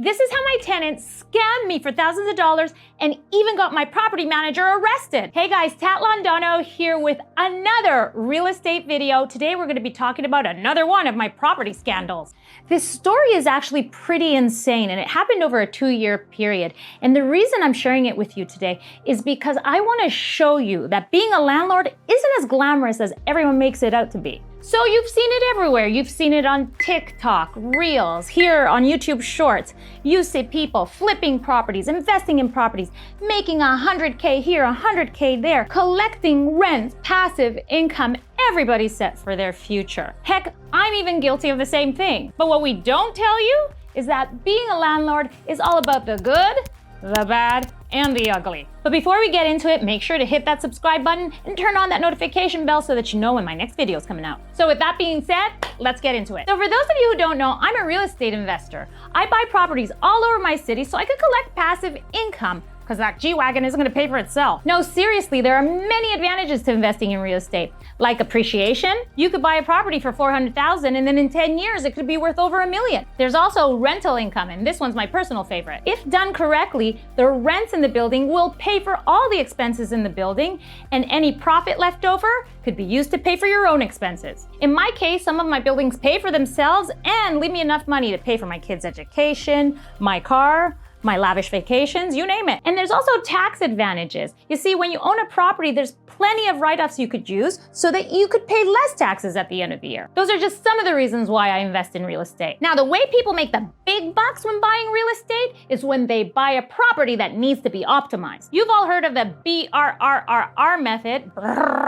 This is how my tenant scammed me for thousands of dollars and even got my property manager arrested. Hey guys, Tat Londono here with another real estate video. Today we're going to be talking about another one of my property scandals. This story is actually pretty insane and it happened over a 2-year period. And the reason I'm sharing it with you today is because I want to show you that being a landlord isn't as glamorous as everyone makes it out to be. So you've seen it everywhere. You've seen it on TikTok, Reels, here on YouTube Shorts. You see people flipping properties, investing in properties, making 100K here, 100K there, collecting rent, passive income. Everybody's set for their future. Heck, I'm even guilty of the same thing. But what we don't tell you is that being a landlord is all about the good, the bad, and the ugly. But before we get into it, make sure to hit that subscribe button and turn on that notification bell so that you know when my next video is coming out. So with that being said, let's get into it. So for those of you who don't know, I'm a real estate investor. I buy properties all over my city so I could collect passive income, because that G-Wagon isn't gonna pay for itself. No, seriously, there are many advantages to investing in real estate. Like appreciation, you could buy a property for $400,000 and then in 10 years it could be worth over $1 million. There's also rental income, and this one's my personal favorite. If done correctly, the rents in the building will pay for all the expenses in the building, and any profit left over could be used to pay for your own expenses. In my case, some of my buildings pay for themselves and leave me enough money to pay for my kids' education, my car, my lavish vacations, you name it. And there's also tax advantages. You see, when you own a property, there's plenty of write-offs you could use so that you could pay less taxes at the end of the year. Those are just some of the reasons why I invest in real estate. Now, the way people make the big bucks when buying real estate is when they buy a property that needs to be optimized. You've all heard of the BRRRR method.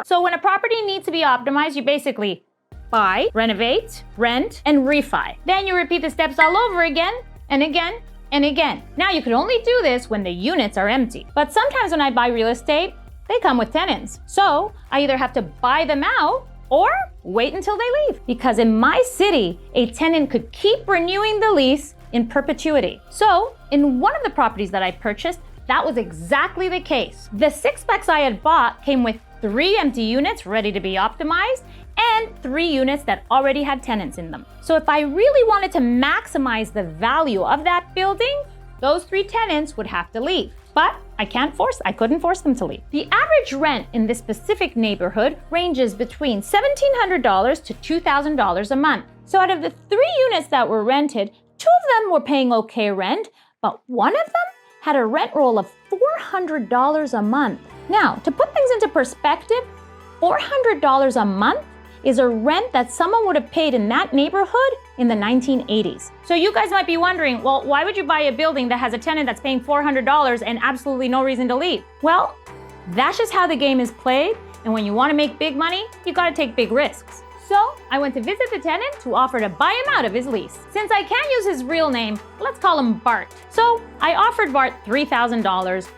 So when a property needs to be optimized, you basically buy, renovate, rent, and refi. Then you repeat the steps all over again and again and again. Now you can only do this when the units are empty. But sometimes when I buy real estate, they come with tenants. So I either have to buy them out or wait until they leave. Because in my city, a tenant could keep renewing the lease in perpetuity. So in one of the properties that I purchased, that was exactly the case. The 6-plex I had bought came with 3 empty units ready to be optimized and 3 units that already had tenants in them. So if I really wanted to maximize the value of that building, those 3 tenants would have to leave. But I couldn't force them to leave. The average rent in this specific neighborhood ranges between $1,700 to $2,000 a month. So out of the 3 units that were rented, 2 of them were paying okay rent, but one of them had a rent roll of $400 a month. Now, to put things into perspective, $400 a month is a rent that someone would have paid in that neighborhood in the 1980s. So you guys might be wondering, well, why would you buy a building that has a tenant that's paying $400 and absolutely no reason to leave? Well, that's just how the game is played. And when you want to make big money, you got to take big risks. So I went to visit the tenant to offer to buy him out of his lease. Since I can't use his real name, let's call him Bart. So I offered Bart $3,000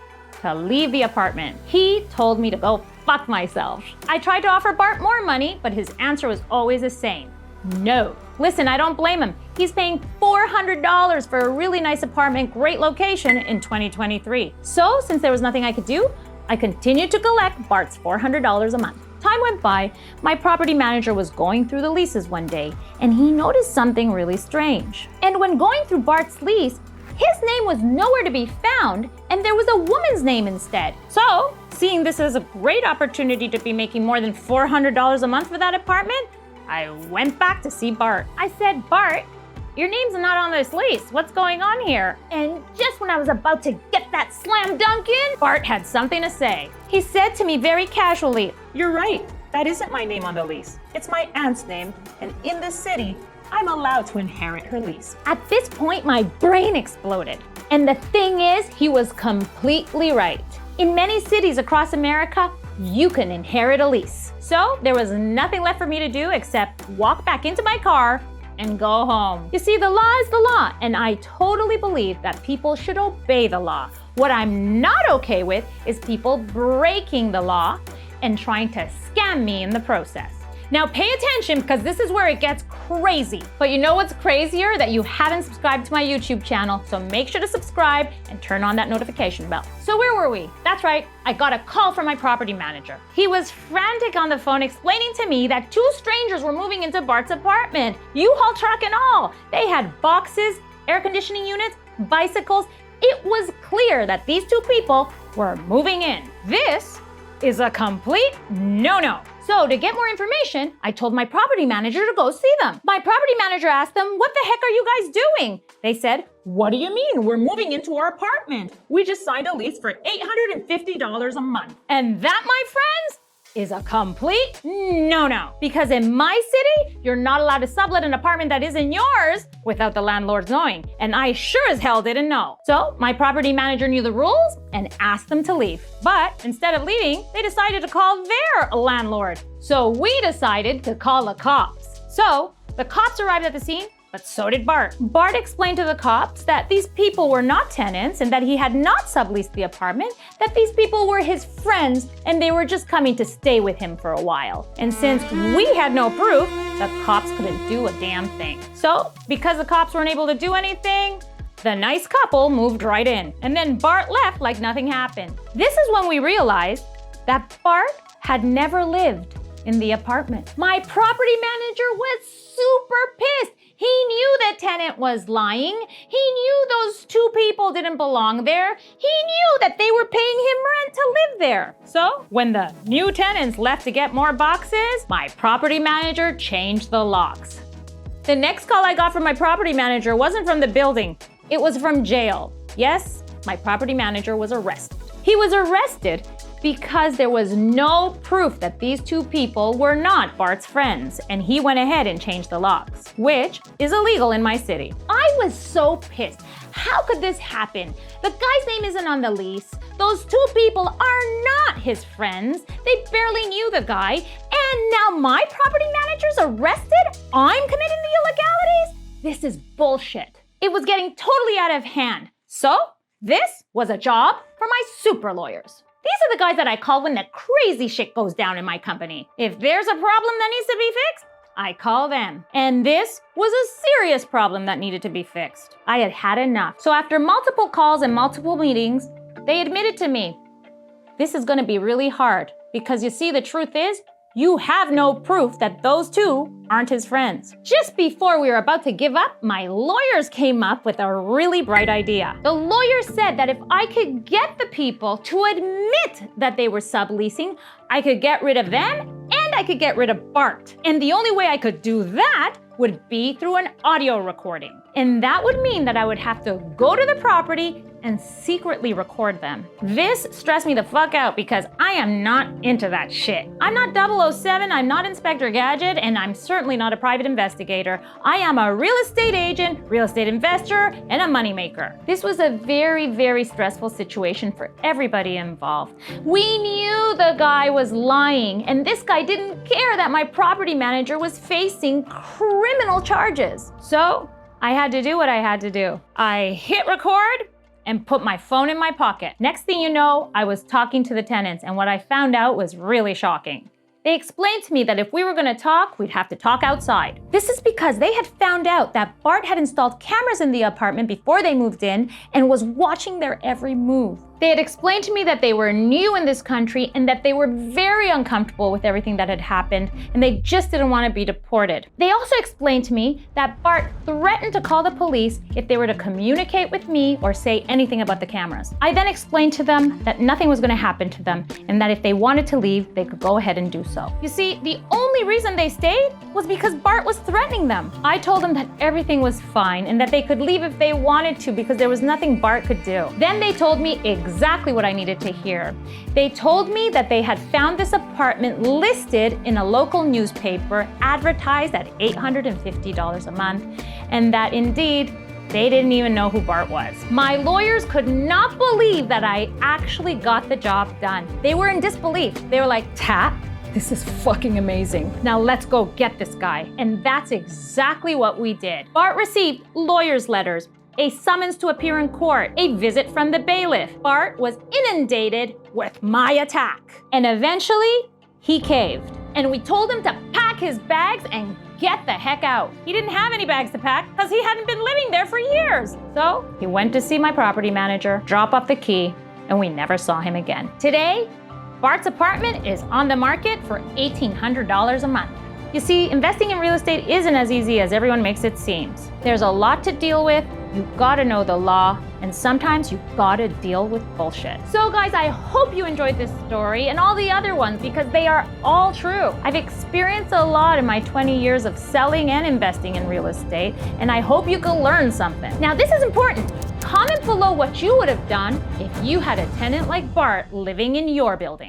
to leave the apartment. He told me to go fuck myself. I tried to offer Bart more money, but his answer was always the same. No. Listen, I don't blame him. He's paying $400 for a really nice apartment, great location in 2023. So since there was nothing I could do, I continued to collect Bart's $400 a month. Time went by, my property manager was going through the leases one day, and he noticed something really strange. And when going through Bart's lease, his name was nowhere to be found, and there was a woman's name instead. So, seeing this as a great opportunity to be making more than $400 a month for that apartment, I went back to see Bart. I said, Bart, your name's not on this lease. What's going on here? And just when I was about to get that slam dunk in, Bart had something to say. He said to me very casually, "You're right. That isn't my name on the lease. It's my aunt's name, and in this city, I'm allowed to inherit her lease." At this point, my brain exploded. And the thing is, he was completely right. In many cities across America, you can inherit a lease. So there was nothing left for me to do except walk back into my car and go home. You see, the law is the law, and I totally believe that people should obey the law. What I'm not okay with is people breaking the law and trying to scam me in the process. Now pay attention, because this is where it gets crazy. But you know what's crazier? That you haven't subscribed to my YouTube channel, so make sure to subscribe and turn on that notification bell. So where were we? That's right, I got a call from my property manager. He was frantic on the phone explaining to me that 2 strangers were moving into Bart's apartment, U-Haul truck and all. They had boxes, air conditioning units, bicycles. It was clear that these two people were moving in. This is a complete no-no. So to get more information, I told my property manager to go see them. My property manager asked them, what the heck are you guys doing? They said, What do you mean? We're moving into our apartment. We just signed a lease for $850 a month. and that, my friends, is a complete no-no. Because in my city, you're not allowed to sublet an apartment that isn't yours without the landlord knowing. And I sure as hell didn't know. So my property manager knew the rules and asked them to leave. But instead of leaving, they decided to call their landlord. So we decided to call the cops. So the cops arrived at the scene, but so did Bart. Bart explained to the cops that these people were not tenants and that he had not subleased the apartment, that these people were his friends and they were just coming to stay with him for a while. And since we had no proof, the cops couldn't do a damn thing. So because the cops weren't able to do anything, the nice couple moved right in. And then Bart left like nothing happened. This is when we realized that Bart had never lived in the apartment. My property manager was super pissed. He knew that Tenant was lying. He knew those two people didn't belong there. He knew that they were paying him rent to live there. So when the new tenants left to get more boxes, my property manager changed the locks. The next call I got from my property manager wasn't from the building. It was from jail. Yes, my property manager was arrested. He was arrested because there was no proof that these two people were not Bart's friends, and he went ahead and changed the locks, which is illegal in my city. I was so pissed. How could this happen? The guy's name isn't on the lease. Those two people are not his friends. They barely knew the guy, and now my property manager's arrested? I'm committing the illegalities? This is bullshit. It was getting totally out of hand. So this was a job for my super lawyers. These are the guys that I call when the crazy shit goes down in my company. If there's a problem that needs to be fixed, I call them. And this was a serious problem that needed to be fixed. I had had enough. So after multiple calls and multiple meetings, they admitted to me, this is gonna be really hard because you see, the truth is, you have no proof that those two aren't his friends. Just before we were about to give up, my lawyers came up with a really bright idea. The lawyers said that if I could get the people to admit that they were subleasing, I could get rid of them and I could get rid of Bart. And the only way I could do that would be through an audio recording. And that would mean that I would have to go to the property and secretly record them. This stressed me the fuck out because I am not into that shit. I'm not 007, I'm not Inspector Gadget, and I'm certainly not a private investigator. I am a real estate agent, real estate investor, and a moneymaker. This was a very, very stressful situation for everybody involved. We knew the guy was lying, and this guy didn't care that my property manager was facing criminal charges. So I had to do what I had to do. I hit record and put my phone in my pocket. Next thing you know, I was talking to the tenants, and what I found out was really shocking. They explained to me that if we were gonna talk, we'd have to talk outside. This is because they had found out that Bart had installed cameras in the apartment before they moved in and was watching their every move. They had explained to me that they were new in this country and that they were very uncomfortable with everything that had happened, and they just didn't want to be deported. They also explained to me that Bart threatened to call the police if they were to communicate with me or say anything about the cameras. I then explained to them that nothing was going to happen to them and that if they wanted to leave, they could go ahead and do so. You see, the only reason they stayed was because Bart was threatening them. I told them that everything was fine and that they could leave if they wanted to because there was nothing Bart could do. Then they told me exactly what I needed to hear. They told me that they had found this apartment listed in a local newspaper, advertised at $850 a month, and that indeed, they didn't even know who Bart was. My lawyers could not believe that I actually got the job done. They were in disbelief. They were like, Tat, this is fucking amazing. Now let's go get this guy. And that's exactly what we did. Bart received lawyers' letters, a summons to appear in court, a visit from the bailiff. Bart was inundated with my attack. And eventually, he caved. And we told him to pack his bags and get the heck out. He didn't have any bags to pack because he hadn't been living there for years. So he went to see my property manager, drop off the key, and we never saw him again. Today, Bart's apartment is on the market for $1,800 a month. You see, investing in real estate isn't as easy as everyone makes it seem. There's a lot to deal with, you gotta know the law, and sometimes you gotta deal with bullshit. So guys, I hope you enjoyed this story and all the other ones because they are all true. I've experienced a lot in my 20 years of selling and investing in real estate, and I hope you can learn something. Now, this is important. Comment below what you would have done if you had a tenant like Bart living in your building.